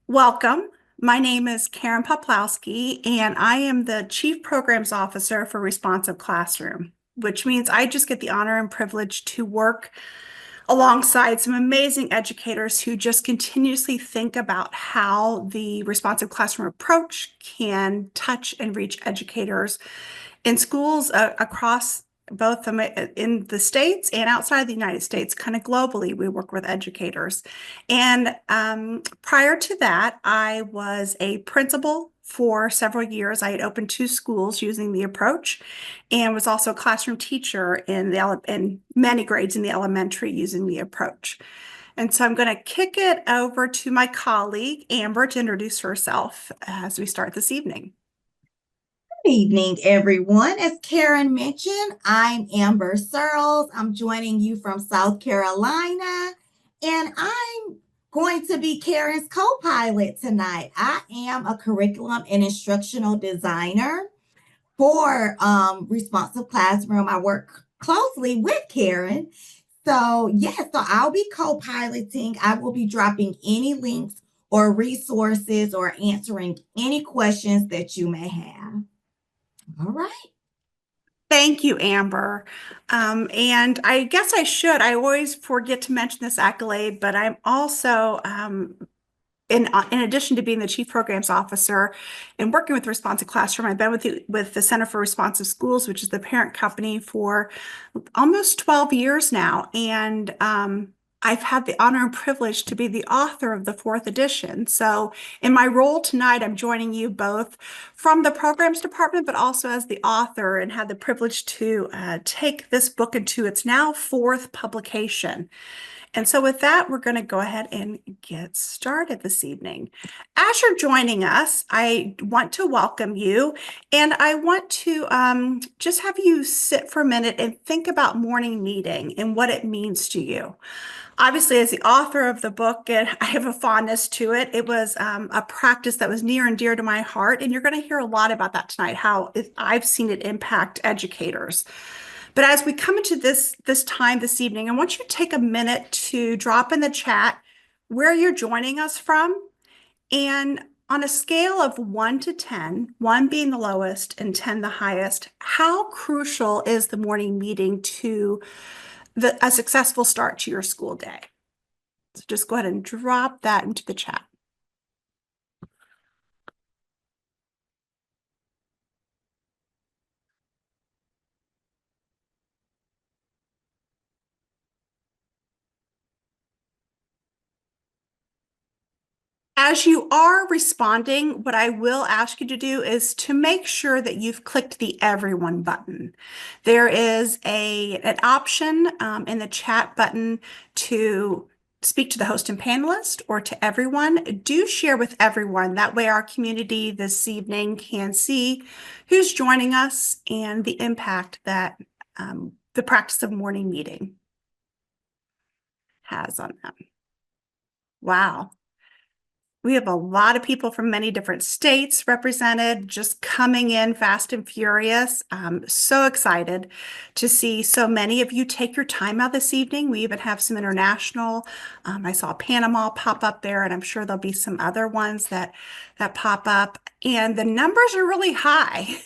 Welcome. My name is Karen Poplawski, and I am the Chief Programs Officer for Responsive Classroom, which means I just get the honor and privilege to work alongside some amazing educators who just continuously think about how the responsive classroom approach can touch and reach educators in schools across both in the States and outside the United States, kind of globally, we work with educators. And prior to that, I was a principal for several years. I had opened two schools using the approach and was also a classroom teacher in many grades in the elementary using the approach. And so I'm going to kick it over to my colleague, Amber, to introduce herself as we start this evening. Good evening, everyone. As Karen mentioned, I'm Amber Searles. I'm joining you from South Carolina, and I'm going to be Karen's co-pilot tonight. I am a curriculum and instructional designer for Responsive Classroom. I work closely with Karen. So I'll be co-piloting. I will be dropping any links or resources or answering any questions that you may have. All right. Thank you, Amber. And I guess I always forget to mention this accolade, but I'm also, in addition to being the Chief Programs Officer and working with Responsive Classroom, I've been with the Center for Responsive Schools, which is the parent company, for almost 12 years now. And I've had the honor and privilege to be the author of the fourth edition. So in my role tonight, I'm joining you both from the programs department, but also as the author, and had the privilege to take this book into its now fourth publication. And so with that, we're going to go ahead and get started this evening. As you're joining us, I want to welcome you, and I want to just have you sit for a minute and think about morning meeting and what it means to you. Obviously, as the author of the book, and I have a fondness to it. It was a practice that was near and dear to my heart, and you're going to hear a lot about that tonight, how I've seen it impact educators. But as we come into this time this evening, I want you to take a minute to drop in the chat where you're joining us from, and on a scale of 1 to 10, 1 being the lowest and 10 the highest, how crucial is the morning meeting to a successful start to your school day? So just go ahead and drop that into the chat. As you are responding, what I will ask you to do is to make sure that you've clicked the everyone button. There is an option in the chat button to speak to the host and panelist or to everyone. Do share with everyone. That way our community this evening can see who's joining us and the impact that the practice of morning meeting has on them. Wow. We have a lot of people from many different states represented, just coming in fast and furious. I'm so excited to see so many of you take your time out this evening. We even have some international. I saw Panama pop up there, and I'm sure there'll be some other ones that pop up. And the numbers are really high.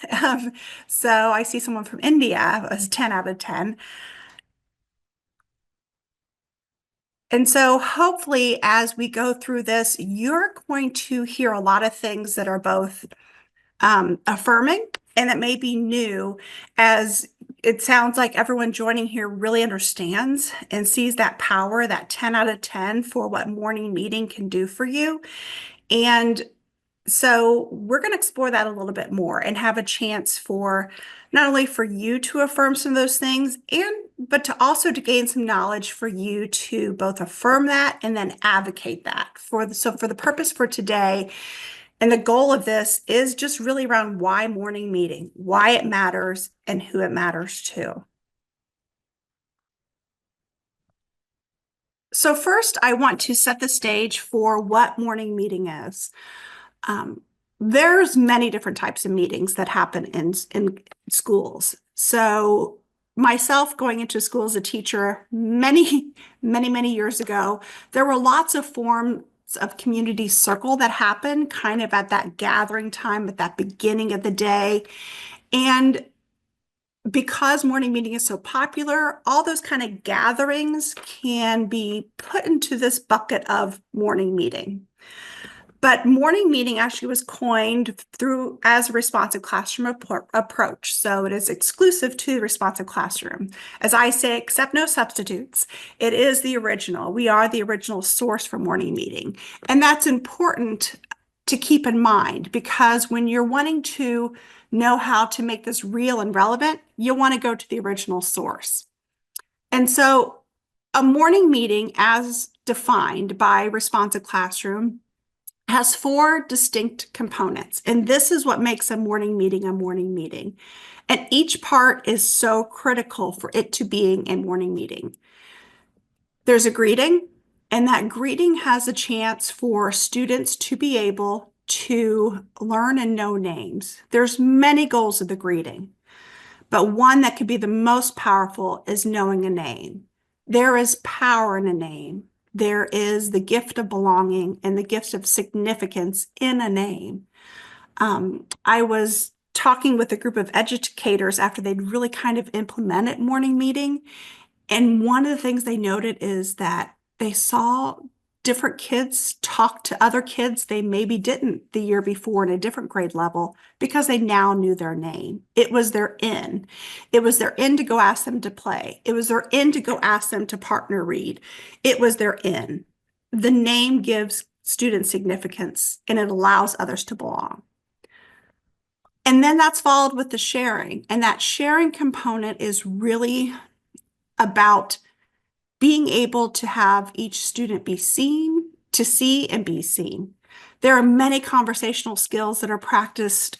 So I see someone from India. It was 10 out of 10. And so hopefully as we go through this, you're going to hear a lot of things that are both affirming and that may be new, as it sounds like everyone joining here really understands and sees that power, that 10 out of 10 for what morning meeting can do for you. And so we're going to explore that a little bit more and have a chance for not only for you to affirm some of those things, but to also to gain some knowledge for you to both affirm that and then advocate that so for the purpose for today. And the goal of this is just really around why morning meeting, why it matters, and who it matters to. So first, I want to set the stage for what morning meeting is. There's many different types of meetings that happen in schools. So myself going into school as a teacher many years ago, there were lots of forms of community circle that happen kind of at that gathering time, at that beginning of the day. And because morning meeting is so popular, all those kind of gatherings can be put into this bucket of morning meeting. But morning meeting actually was coined through as a responsive classroom approach. So it is exclusive to the responsive classroom. As I say, accept no substitutes. It is the original. We are the original source for morning meeting. And that's important to keep in mind because when you're wanting to know how to make this real and relevant, you'll want to go to the original source. And so a morning meeting as defined by responsive classroom has four distinct components. And this is what makes a morning meeting a morning meeting. And each part is so critical for it to being a morning meeting. There's a greeting, and that greeting has a chance for students to be able to learn and know names. There's many goals of the greeting, but one that could be the most powerful is knowing a name. There is power in a name. There is the gift of belonging and the gift of significance in a name. I was talking with a group of educators after they'd really kind of implemented morning meeting. And one of the things they noted is that they saw different kids talk to other kids they maybe didn't the year before in a different grade level because they now knew their name. It was their in. It was their in to go ask them to play. It was their in to go ask them to partner read. It was their in. The name gives students significance and it allows others to belong. And then that's followed with the sharing. And that sharing component is really about being able to have each student be seen, to see and be seen. There are many conversational skills that are practiced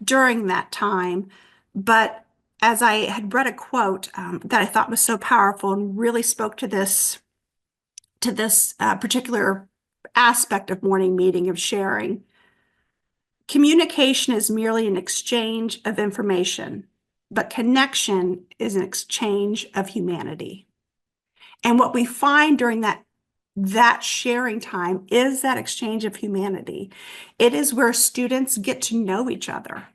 during that time, but as I had read a quote that I thought was so powerful and really spoke to this particular aspect of morning meeting of sharing, communication is merely an exchange of information, but connection is an exchange of humanity. And what we find during that sharing time is that exchange of humanity. It is where students get to know each other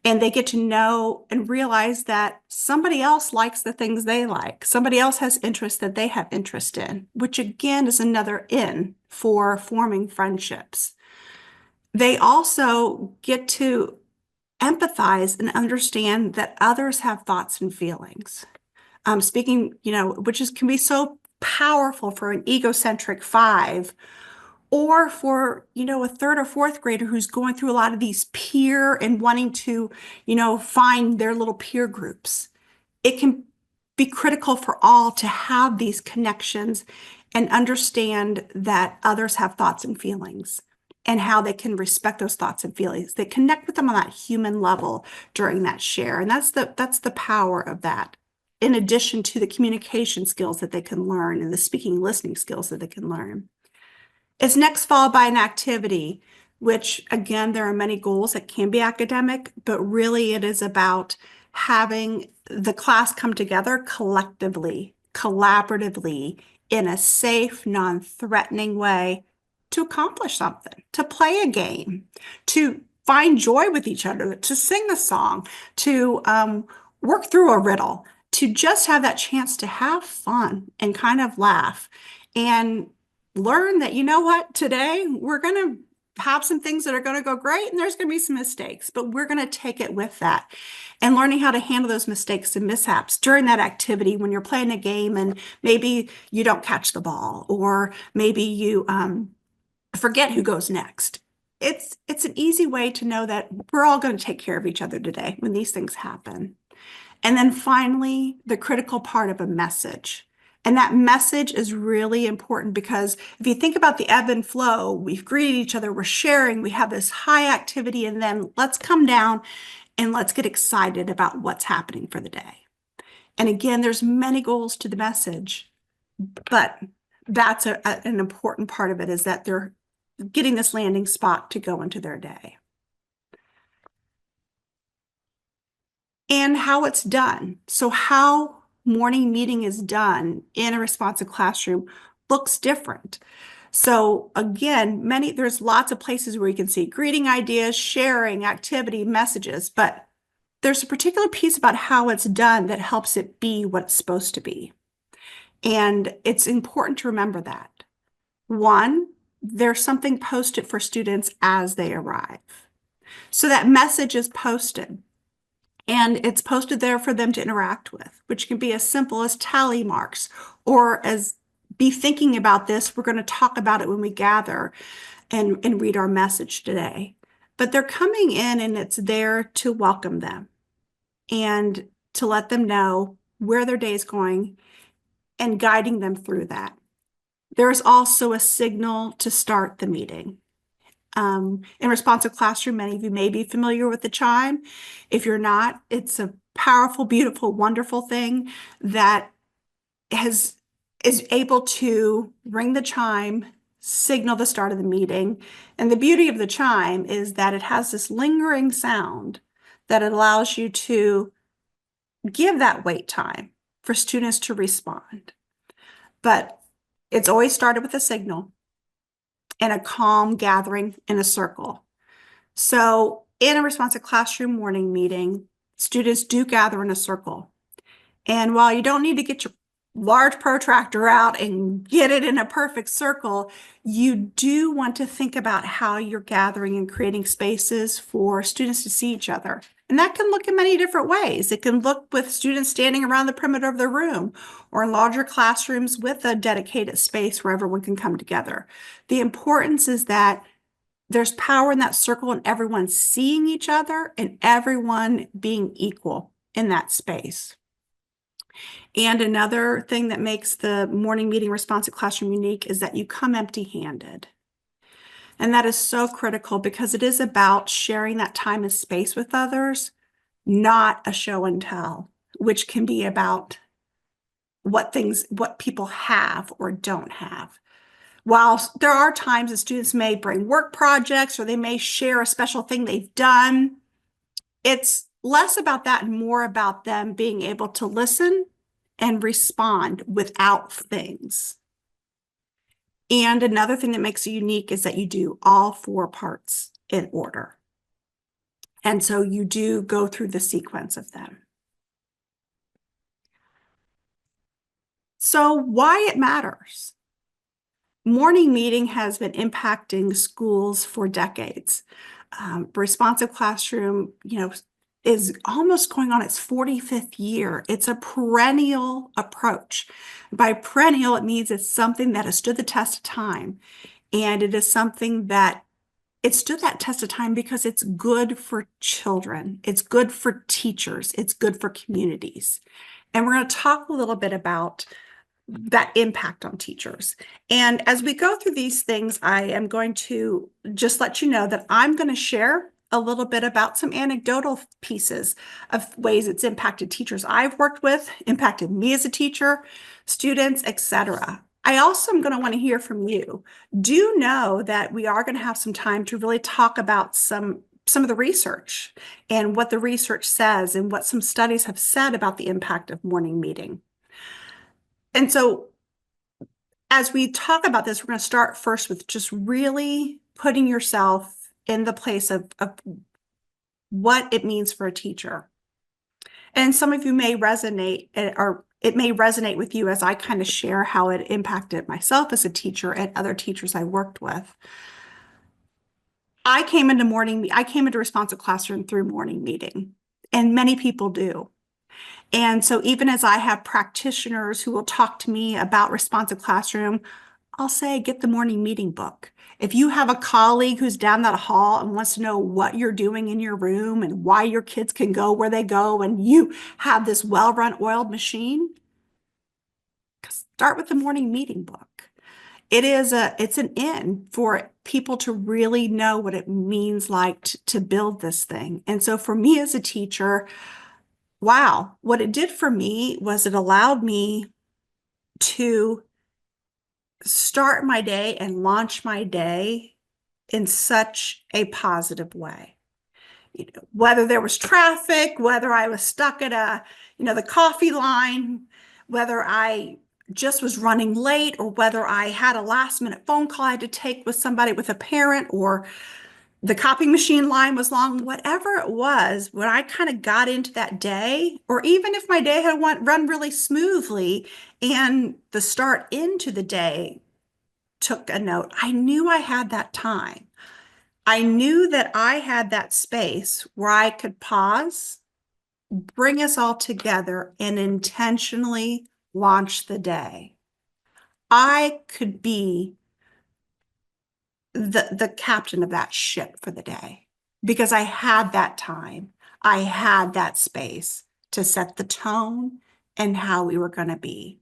and they get to know and realize that somebody else likes the things they like. Somebody else has interests that they have interest in, which again is another in for forming friendships. They also get to empathize and understand that others have thoughts and feelings. Speaking, which can be so powerful for an egocentric five, or for, a third or fourth grader who's going through a lot of these peer and wanting to, find their little peer groups. It can be critical for all to have these connections and understand that others have thoughts and feelings and how they can respect those thoughts and feelings. They connect with them on that human level during that share. And that's the power of that, in addition to the communication skills that they can learn and the speaking and listening skills that they can learn. It's next followed by an activity, which again, there are many goals that can be academic, but really it is about having the class come together collectively, collaboratively, in a safe, non-threatening way to accomplish something, to play a game, to find joy with each other, to sing a song, to work through a riddle, to just have that chance to have fun and kind of laugh and learn that, today we're going to have some things that are going to go great and there's going to be some mistakes, but we're going to take it with that. And learning how to handle those mistakes and mishaps during that activity when you're playing a game and maybe you don't catch the ball or maybe you forget who goes next. It's an easy way to know that we're all going to take care of each other today when these things happen. And then finally, the critical part of a message. And that message is really important because if you think about the ebb and flow, we've greeted each other, we're sharing, we have this high activity, and then let's come down and let's get excited about what's happening for the day. And again, there's many goals to the message, but that's an important part of it is that they're getting this landing spot to go into their day. And how it's done. So how morning meeting is done in a responsive classroom looks different. So again, there's lots of places where you can see greeting ideas, sharing, activity, messages, but there's a particular piece about how it's done that helps it be what it's supposed to be. And it's important to remember that. One, there's something posted for students as they arrive. So that message is posted and it's posted there for them to interact with, which can be as simple as tally marks or as be thinking about this. We're going to talk about it when we gather and read our message today. But they're coming in and it's there to welcome them and to let them know where their day is going and guiding them through that. There's also a signal to start the meeting. In responsive classroom, many of you may be familiar with the chime. If you're not, it's a powerful, beautiful, wonderful thing that is able to ring the chime, signal the start of the meeting. And the beauty of the chime is that it has this lingering sound that allows you to give that wait time for students to respond. But it's always started with a signal and a calm gathering in a circle. So in a responsive classroom morning meeting, students do gather in a circle. And while you don't need to get your large protractor out and get it in a perfect circle, you do want to think about how you're gathering and creating spaces for students to see each other. And that can look in many different ways. It can look with students standing around the perimeter of the room or in larger classrooms with a dedicated space where everyone can come together. The importance is that there's power in that circle and everyone seeing each other and everyone being equal in that space. And another thing that makes the morning meeting responsive classroom unique is that you come empty-handed. And that is so critical because it is about sharing that time and space with others, not a show and tell, which can be about what people have or don't have. While there are times that students may bring work projects or they may share a special thing they've done, it's less about that and more about them being able to listen and respond without things. And another thing that makes it unique is that you do all 4 parts in order. And so you do go through the sequence of them. So why it matters. Morning meeting has been impacting schools for decades. Responsive classroom, is almost going on its 45th year. It's a perennial approach. By perennial, it means it's something that has stood the test of time. And it is something that it stood that test of time because it's good for children. It's good for teachers. It's good for communities. And we're going to talk a little bit about that impact on teachers. And as we go through these things, I am going to just let you know that I'm going to share a little bit about some anecdotal pieces of ways it's impacted teachers I've worked with, impacted me as a teacher, students, etc. I also am going to want to hear from you. Do know that we are going to have some time to really talk about some of the research and what the research says and what some studies have said about the impact of morning meeting. And so as we talk about this, we're going to start first with just really putting yourself in the place of what it means for a teacher. And some of you may resonate, or it may resonate with you as I kind of share how it impacted myself as a teacher and other teachers I worked with. I came into responsive classroom through morning meeting, and many people do. And so even as I have practitioners who will talk to me about responsive classroom, I'll say, get the morning meeting book. If you have a colleague who's down that hall and wants to know what you're doing in your room and why your kids can go where they go and you have this well-run oiled machine, start with the morning meeting book. It's an in for people to really know what it means like to build this thing. And so for me as a teacher, wow, what it did for me was it allowed me to start my day and launch my day in such a positive way. Whether there was traffic, whether I was stuck at the coffee line, whether I just was running late, or whether I had a last minute phone call I had to take with somebody, with a parent, or the copy machine line was long, whatever it was, when I kind of got into that day, or even if my day had run really smoothly and the start into the day took a note, I knew I had that time. I knew that I had that space where I could pause, bring us all together, and intentionally launch the day. I could be the captain of that ship for the day because I had that time. I had that space to set the tone and how we were going to be.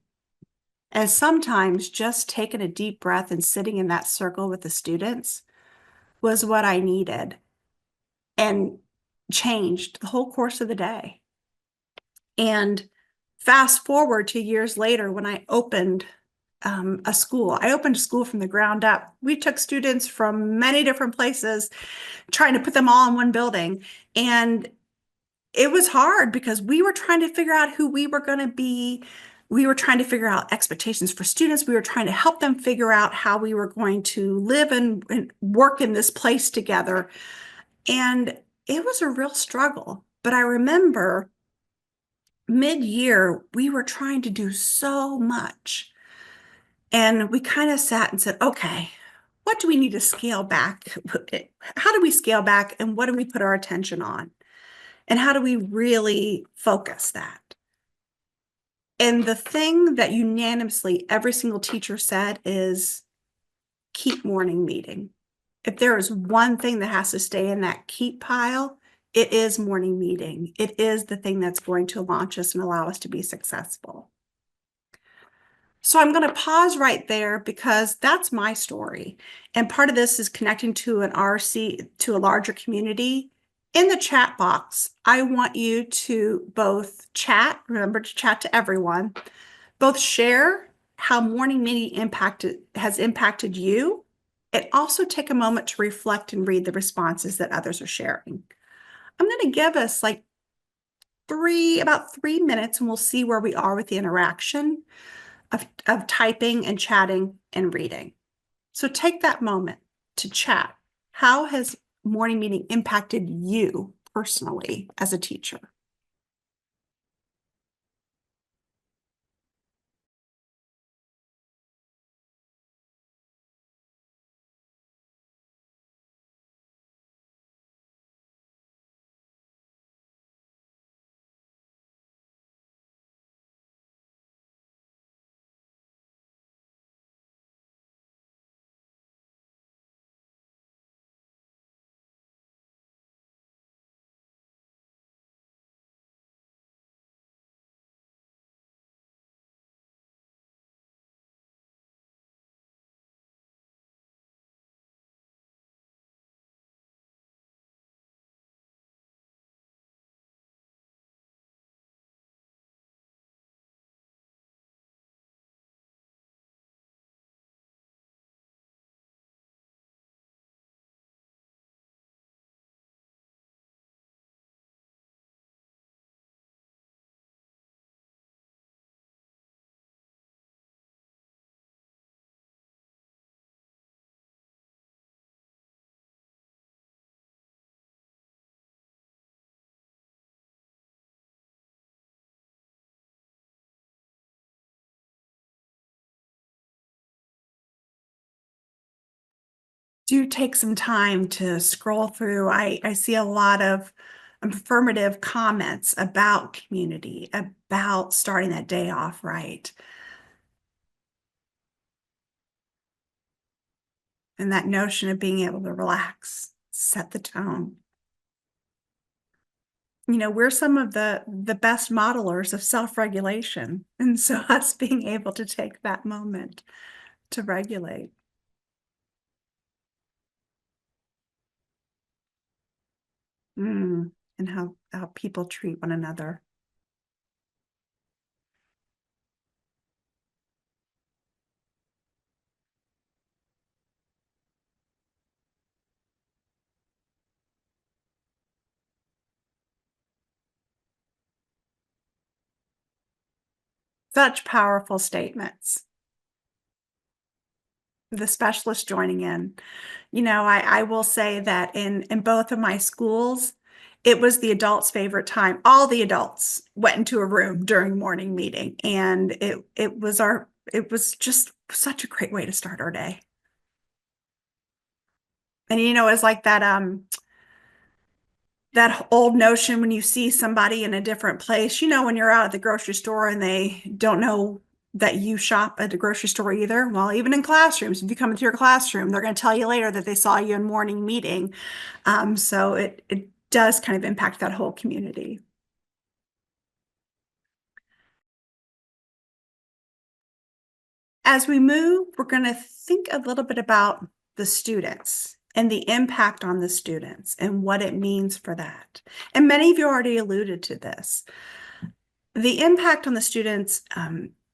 And sometimes just taking a deep breath and sitting in that circle with the students was what I needed and changed the whole course of the day. And fast forward to years later when I opened a school. I opened a school from the ground up. We took students from many different places, trying to put them all in one building. And it was hard because we were trying to figure out who we were going to be. We were trying to figure out expectations for students. We were trying to help them figure out how we were going to live and work in this place together. And it was a real struggle. But I remember mid-year, we were trying to do so much. And we kind of sat and said, okay, what do we need to scale back? How do we scale back, and what do we put our attention on? And how do we really focus that? And the thing that unanimously every single teacher said is keep morning meeting. If there is one thing that has to stay in that keep pile, it is morning meeting. It is the thing that's going to launch us and allow us to be successful. So I'm going to pause right there because that's my story. And part of this is connecting to an RC, to a larger community. In the chat box, I want you to both chat, remember to chat to everyone, both share how morning meeting has impacted you, and also take a moment to reflect and read the responses that others are sharing. I'm going to give us like about 3 minutes, and we'll see where we are with the interaction of typing and chatting and reading. So take that moment to chat. How has morning meeting impacted you personally as a teacher? Do take some time to scroll through. I see a lot of affirmative comments about community, about starting that day off right, and that notion of being able to relax, set the tone. You know, we're some of the best modelers of self-regulation, and so us being able to take that moment to regulate. And how people treat one another. Such powerful statements. The specialist joining in. I will say that in both of my schools, it was the adults' favorite time. All the adults went into a room during morning meeting, and it was just such a great way to start our day. And it's like that old notion when you see somebody in a different place, when you're out at the grocery store and they don't know that you shop at the grocery store either. Well, even in classrooms, if you come into your classroom, they're going to tell you later that they saw you in morning meeting. So it does kind of impact that whole community. As we move, we're going to think a little bit about the students and the impact on the students and what it means for that. And many of you already alluded to this. The impact on the students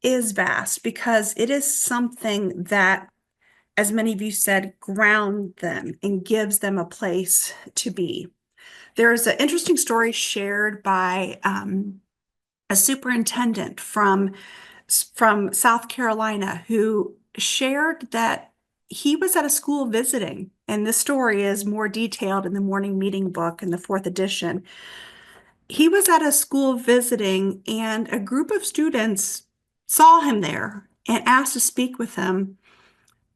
is vast because it is something that, as many of you said, ground them and gives them a place to be. There's an interesting story shared by a superintendent from South Carolina who shared that he was at a school visiting, and this story is more detailed in the morning meeting book in the fourth edition. He was at a school visiting, and a group of students saw him there and asked to speak with him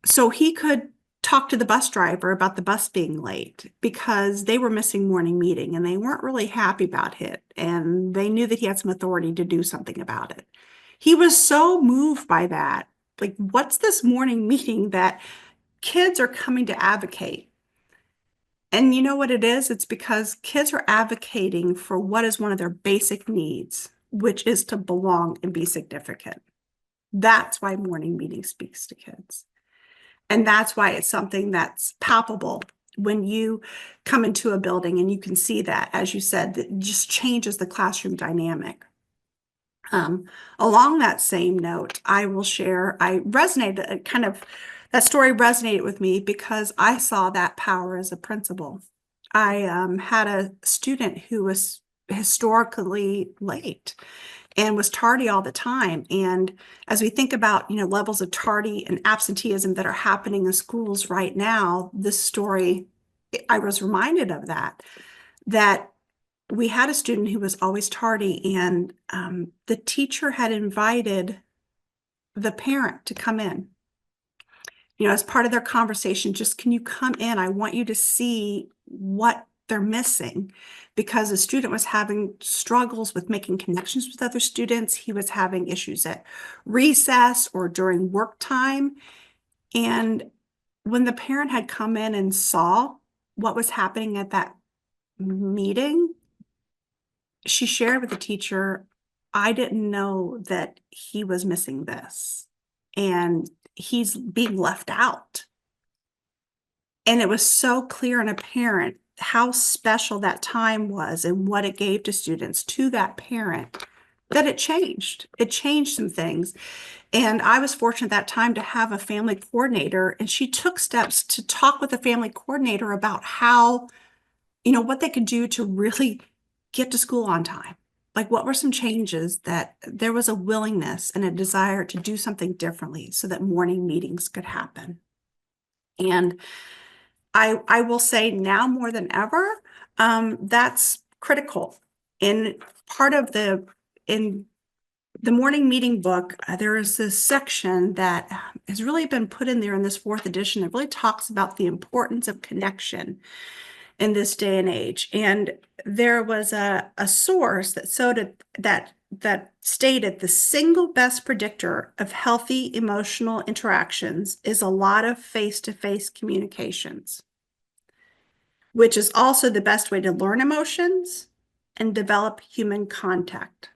so he could talk to the bus driver about the bus being late because they were missing morning meeting and they weren't really happy about it. And they knew that he had some authority to do something about it. He was so moved by that. Like, what's this morning meeting that kids are coming to advocate? And you know what it is? It's because kids are advocating for what is one of their basic needs, which is to belong and be significant. That's why morning meeting speaks to kids. And that's why it's something that's palpable when you come into a building and you can see that, as you said, that just changes the classroom dynamic. Along that same note, I will share, that story resonated with me because I saw that power as a principal. I had a student who was historically late and was tardy all the time. And as we think about, levels of tardy and absenteeism that are happening in schools right now, this story, I was reminded of that we had a student who was always tardy, and the teacher had invited the parent to come in. As part of their conversation, just, can you come in? I want you to see what they're missing, because the student was having struggles with making connections with other students. He was having issues at recess or during work time. And when the parent had come in and saw what was happening at that meeting, she shared with the teacher, I didn't know that he was missing this, and he's being left out. And it was so clear and apparent how special that time was and what it gave to students, to that parent, that it changed. It changed some things. And I was fortunate that time to have a family coordinator, and she took steps to talk with the family coordinator about how, what they could do to really get to school on time. Like, what were some changes that there was a willingness and a desire to do something differently so that morning meetings could happen. And I will say now more than ever, that's critical. In in the morning meeting book, there is this section that has really been put in there in this fourth edition. It really talks about the importance of connection in this day and age. And there was a source that stated the single best predictor of healthy emotional interactions is a lot of face-to-face communications, which is also the best way to learn emotions and develop human contact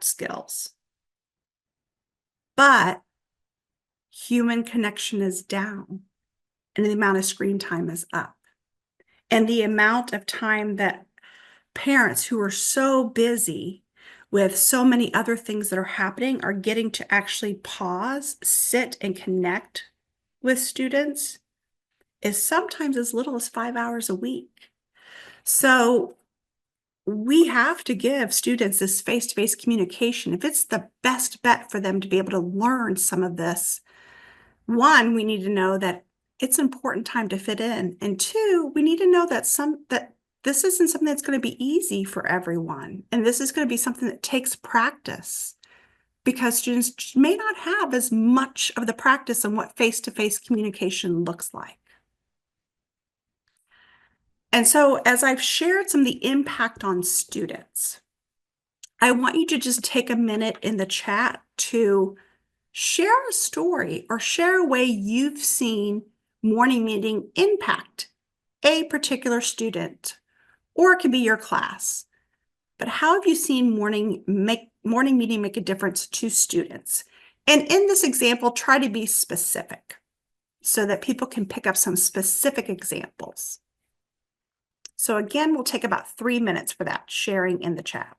skills. But human connection is down and the amount of screen time is up. And the amount of time that parents who are so busy with so many other things that are happening are getting to actually pause, sit, and connect with students is sometimes as little as 5 hours a week. So we have to give students this face-to-face communication. If it's the best bet for them to be able to learn some of this, one, we need to know that it's an important time to fit in. And two, we need to know that this isn't something that's going to be easy for everyone. And this is going to be something that takes practice because students may not have as much of the practice on what face-to-face communication looks like. And so as I've shared some of the impact on students, I want you to just take a minute in the chat to share a story or share a way you've seen morning meeting impact a particular student, or it could be your class. But how have you seen morning meeting make a difference to students? And in this example, try to be specific so that people can pick up some specific examples. So again, we'll take about 3 minutes for that sharing in the chat.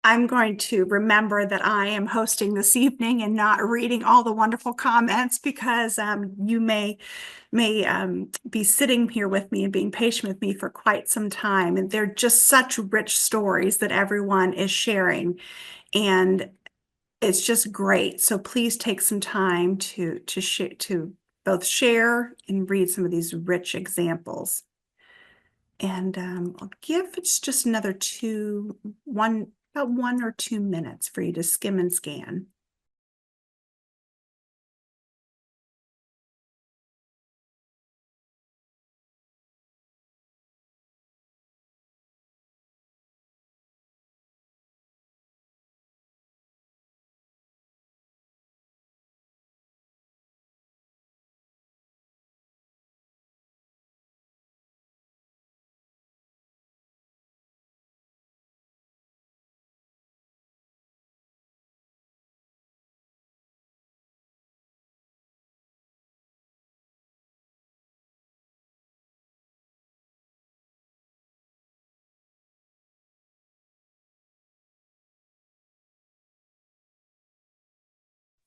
I'm going to remember that I am hosting this evening and not reading all the wonderful comments because you may be sitting here with me and being patient with me for quite some time. And they're just such rich stories that everyone is sharing. And it's just great. So please take some time to both share and read some of these rich examples. And I'll give it's just another about 1 or 2 minutes for you to skim and scan.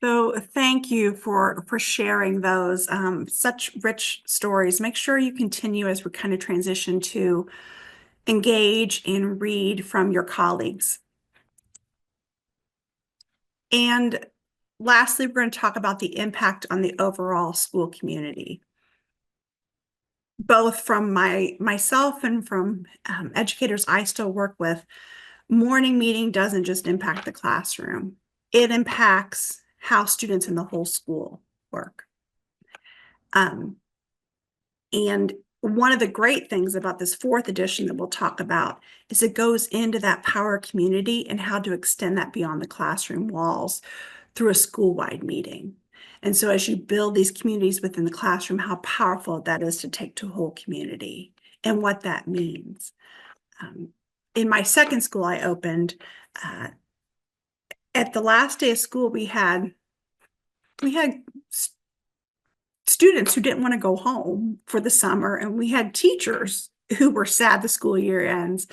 So thank you for sharing those such rich stories. Make sure you continue as we kind of transition to engage and read from your colleagues. And lastly, we're going to talk about the impact on the overall school community. Both from myself and from educators I still work with, morning meeting doesn't just impact the classroom. It impacts how students in the whole school work. And one of the great things about this 4th edition that we'll talk about is it goes into that power community and how to extend that beyond the classroom walls through a school-wide meeting. And so as you build these communities within the classroom, how powerful that is to take to a whole community and what that means. In my second school I opened, at the last day of school, we had students who didn't want to go home for the summer, and we had teachers who were sad the school year ends.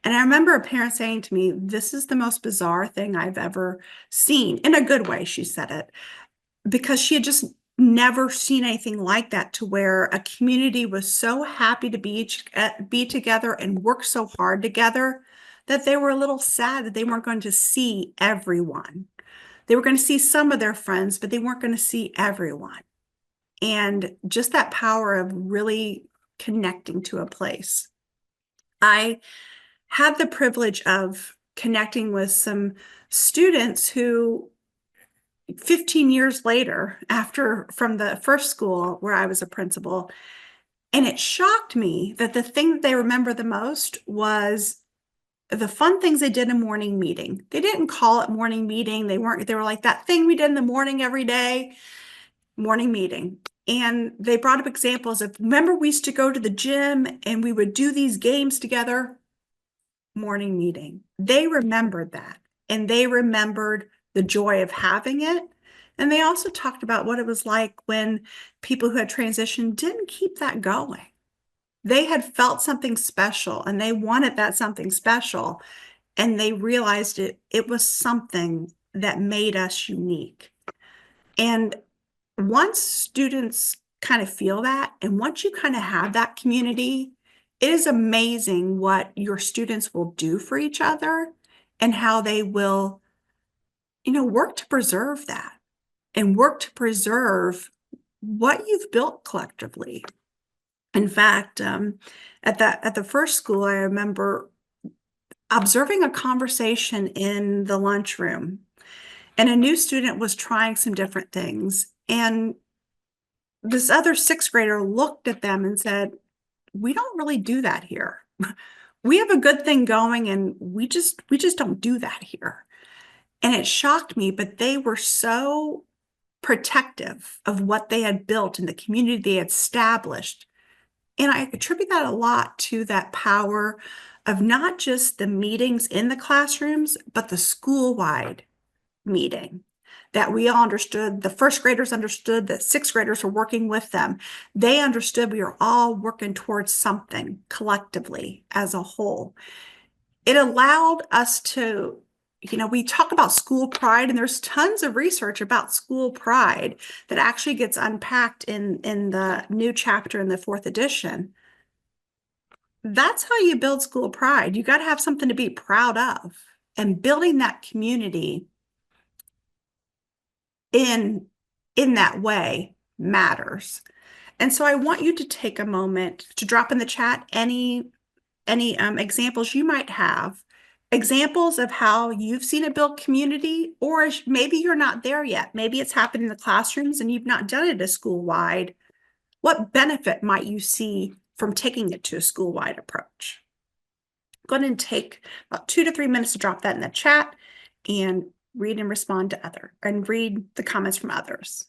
And I remember a parent saying to me, "This is the most bizarre thing I've ever seen." In a good way, she said it, because she had just never seen anything like that, to where a community was so happy to be together and work so hard together that they were a little sad that they weren't going to see everyone. They were going to see some of their friends, but they weren't going to see everyone. And just that power of really connecting to a place. I had the privilege of connecting with some students who 15 years later, after from the first school where I was a principal, and it shocked me that the thing that they remember the most was the fun things they did in morning meeting. They didn't call it morning meeting. They were like, that thing we did in the morning every day, morning meeting. And they brought up examples of, remember, we used to go to the gym and we would do these games together, morning meeting. They remembered that, and they remembered the joy of having it. And they also talked about what it was like when people who had transitioned didn't keep that going. They had felt something special and they wanted that something special, and they realized it was something that made us unique. And once students kind of feel that, and once you kind of have that community, it is amazing what your students will do for each other and how they will, work to preserve that and work to preserve what you've built collectively. In fact, at the first school, I remember observing a conversation in the lunchroom, and a new student was trying some different things. And this other sixth grader looked at them and said, "We don't really do that here. We have a good thing going, and we just don't do that here." And it shocked me, but they were so protective of what they had built and the community they had established. And I attribute that a lot to that power of not just the meetings in the classrooms, but the school-wide meeting, that we all understood. The first graders understood that sixth graders were working with them. They understood we were all working towards something collectively as a whole. It allowed us to, we talk about school pride, and there's tons of research about school pride that actually gets unpacked in the new chapter in the fourth edition. That's how you build school pride. You got to have something to be proud of, and building that community in that way matters. And so I want you to take a moment to drop in the chat any examples you might have, examples of how you've seen it build community, or maybe you're not there yet. Maybe it's happened in the classrooms and you've not done it as school-wide. What benefit might you see from taking it to a school-wide approach? Go ahead and take about 2 to 3 minutes to drop that in the chat and read and respond to read the comments from others.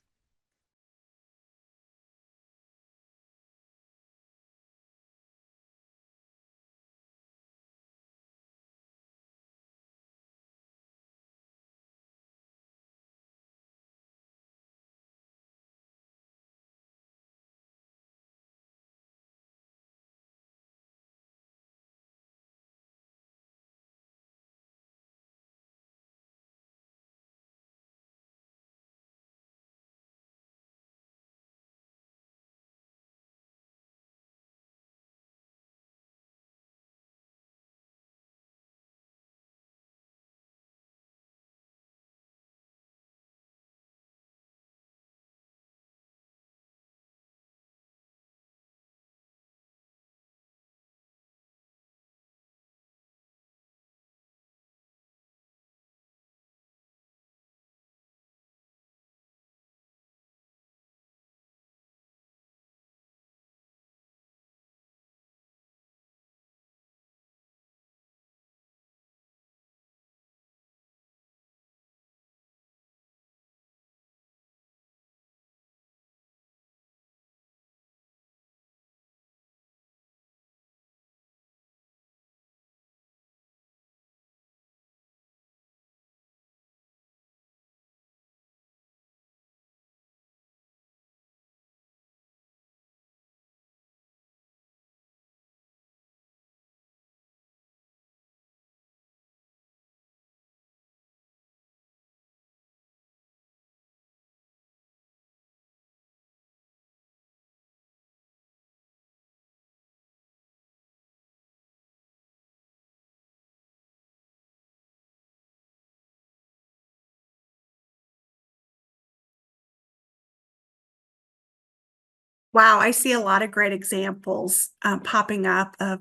Wow, I see a lot of great examples popping up of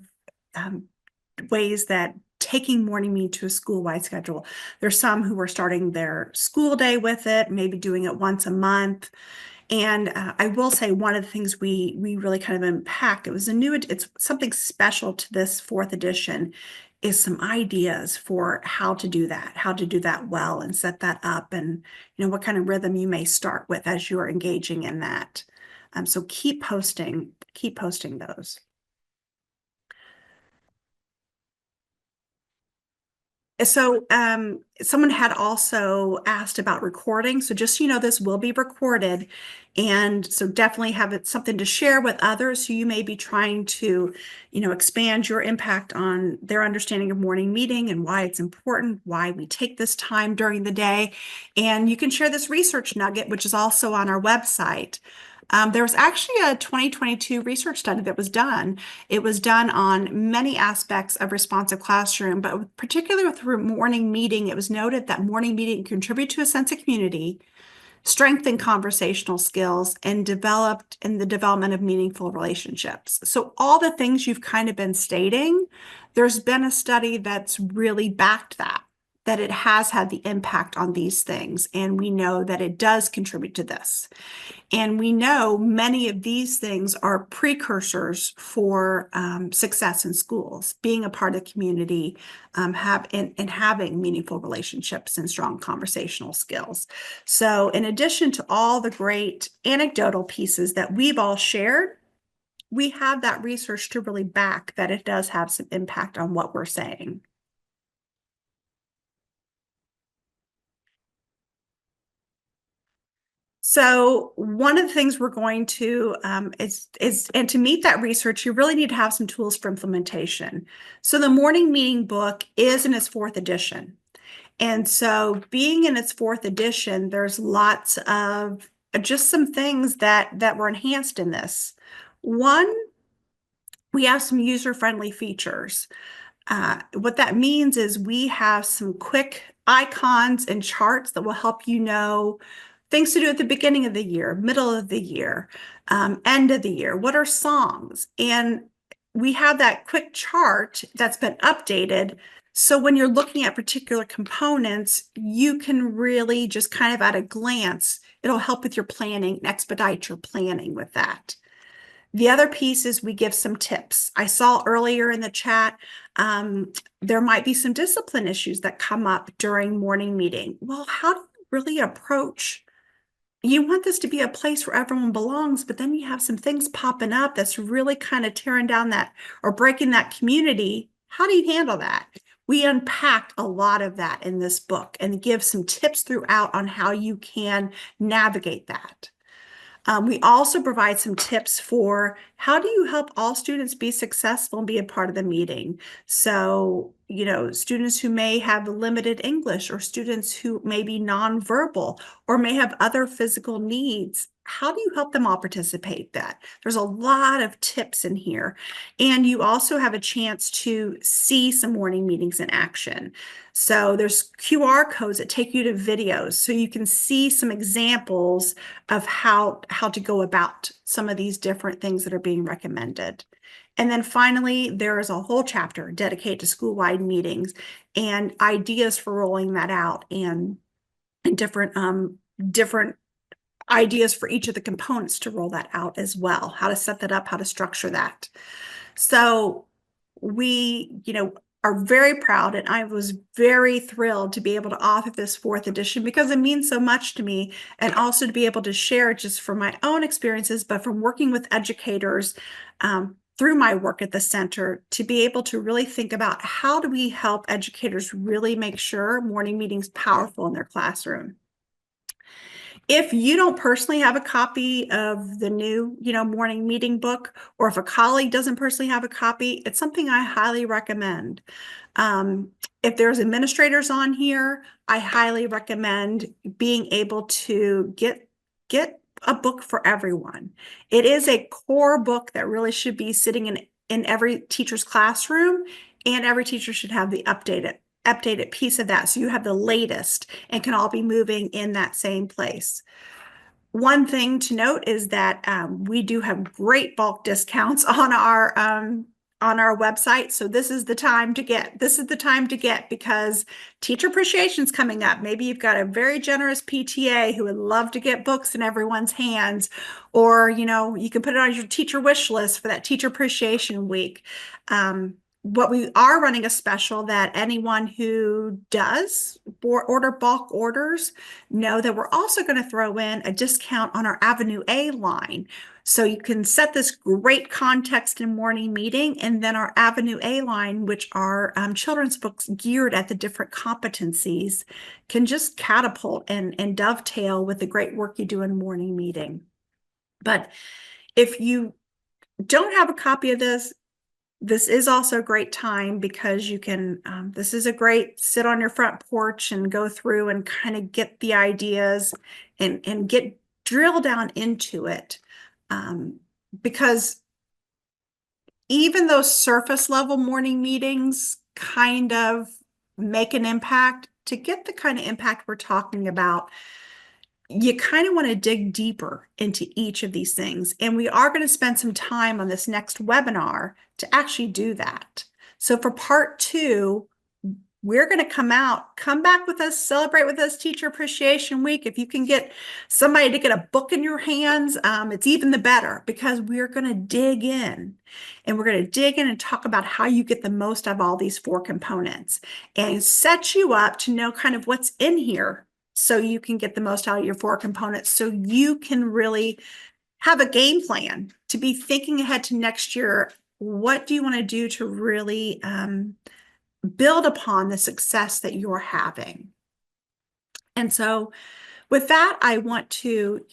um, ways that taking morning meeting to a school-wide schedule. There's some who are starting their school day with it, maybe doing it once a month. And I will say one of the things we really kind of unpacked, it's something special to this fourth edition, is some ideas for how to do that well and set that up, and what kind of rhythm you may start with as you're engaging in that. So keep posting those. So, someone had also asked about recording. So just, this will be recorded. And so definitely have it something to share with others who you may be trying to, expand your impact on their understanding of morning meeting and why it's important, why we take this time during the day. And you can share this research nugget, which is also on our website. There was actually a 2022 research study that was done. It was done on many aspects of responsive classroom, but particularly with morning meeting, it was noted that morning meeting contribute to a sense of community, strengthen conversational skills, and developed in the development of meaningful relationships. So all the things you've kind of been stating, there's been a study that's really backed that it has had the impact on these things. And we know that it does contribute to this. And we know many of these things are precursors for success in schools, being a part of the community, and having meaningful relationships and strong conversational skills. So in addition to all the great anecdotal pieces that we've all shared, we have that research to really back that it does have some impact on what we're saying. So one of the things we're going to is and to meet that research, you really need to have some tools for implementation. So the morning meeting book is in its fourth edition. And so being in its fourth edition, there's lots of just some things that were enhanced in this. One, we have some user-friendly features. What that means is we have some quick icons and charts that will help you know things to do at the beginning of the year, middle of the year, end of the year. What are songs? And we have that quick chart that's been updated. So when you're looking at particular components, you can really just kind of at a glance, it'll help with your planning and expedite your planning with that. The other piece is we give some tips. I saw earlier in the chat, there might be some discipline issues that come up during morning meeting. Well, how do you really approach? You want this to be a place where everyone belongs, but then you have some things popping up that's really kind of tearing down that or breaking that community. How do you handle that? We unpack a lot of that in this book and give some tips throughout on how you can navigate that. We also provide some tips for how do you help all students be successful and be a part of the meeting. So, students who may have limited English or students who may be nonverbal or may have other physical needs. How do you help them all participate that? There's a lot of tips in here. And you also have a chance to see some morning meetings in action. So there's QR codes that take you to videos so you can see some examples of how to go about some of these different things that are being recommended. And then finally, there is a whole chapter dedicated to school-wide meetings and ideas for rolling that out and different ideas for each of the components to roll that out as well, how to set that up, how to structure that. So we, are very proud, and I was very thrilled to be able to author this fourth edition because it means so much to me, and also to be able to share just from my own experiences, but from working with educators through my work at the center, to be able to really think about how do we help educators really make sure morning meetings powerful in their classroom. If you don't personally have a copy of the new, morning meeting book, or if a colleague doesn't personally have a copy, it's something I highly recommend. If there's administrators on here, I highly recommend being able to get a book for everyone. It is a core book that really should be sitting in every teacher's classroom, and every teacher should have the updated piece of that, so you have the latest and can all be moving in that same place. One thing to note is that we do have great bulk discounts on our website. So this is the time to get because teacher appreciation is coming up. Maybe you've got a very generous PTA who would love to get books in everyone's hands, or you can put it on your teacher wish list for that teacher appreciation week. What we are running a special that anyone who does order bulk orders know that we're also going to throw in a discount on our Avenue A line. So you can set this great context and morning meeting, and then our Avenue A line, which are children's books geared at the different competencies, can just catapult and dovetail with the great work you do in morning meeting. But if you don't have a copy of this is also a great time because you can, this is a great sit on your front porch and go through and kind of get the ideas and get drill down into it. Because even those surface level morning meetings kind of make an impact. To get the kind of impact we're talking about, you kind of want to dig deeper into each of these things. And we are going to spend some time on this next webinar to actually do that. So for part 2, we're going to come back with us, celebrate with us Teacher Appreciation Week. If you can get somebody to get a book in your hands, it's even the better because we're going to dig in. And we're going to dig in and talk about how you get the most out of all these 4 components and set you up to know kind of what's in here so you can get the most out of your 4 components, so you can really have a game plan to be thinking ahead to next year. What do you want to do to really build upon the success that you're having? And so with that, I want to,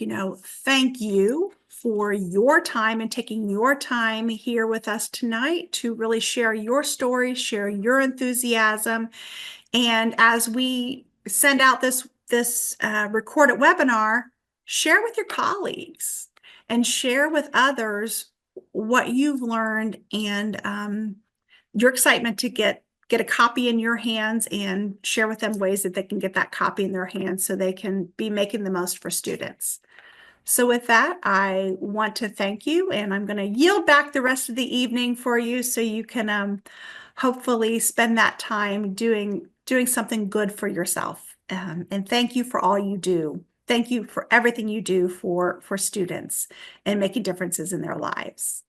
thank you for your time and taking your time here with us tonight to really share your story, share your enthusiasm. And as we send out this recorded webinar, share with your colleagues and share with others what you've learned and your excitement to get a copy in your hands, and share with them ways that they can get that copy in their hands so they can be making the most for students. So with that, I want to thank you, and I'm going to yield back the rest of the evening for you so you can hopefully spend that time doing something good for yourself. And thank you for all you do. Thank you for everything you do for students and making differences in their lives.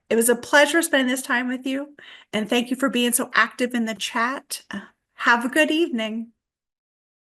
It was a pleasure spending this time with you, and thank you for being so active in the chat. Have a good evening.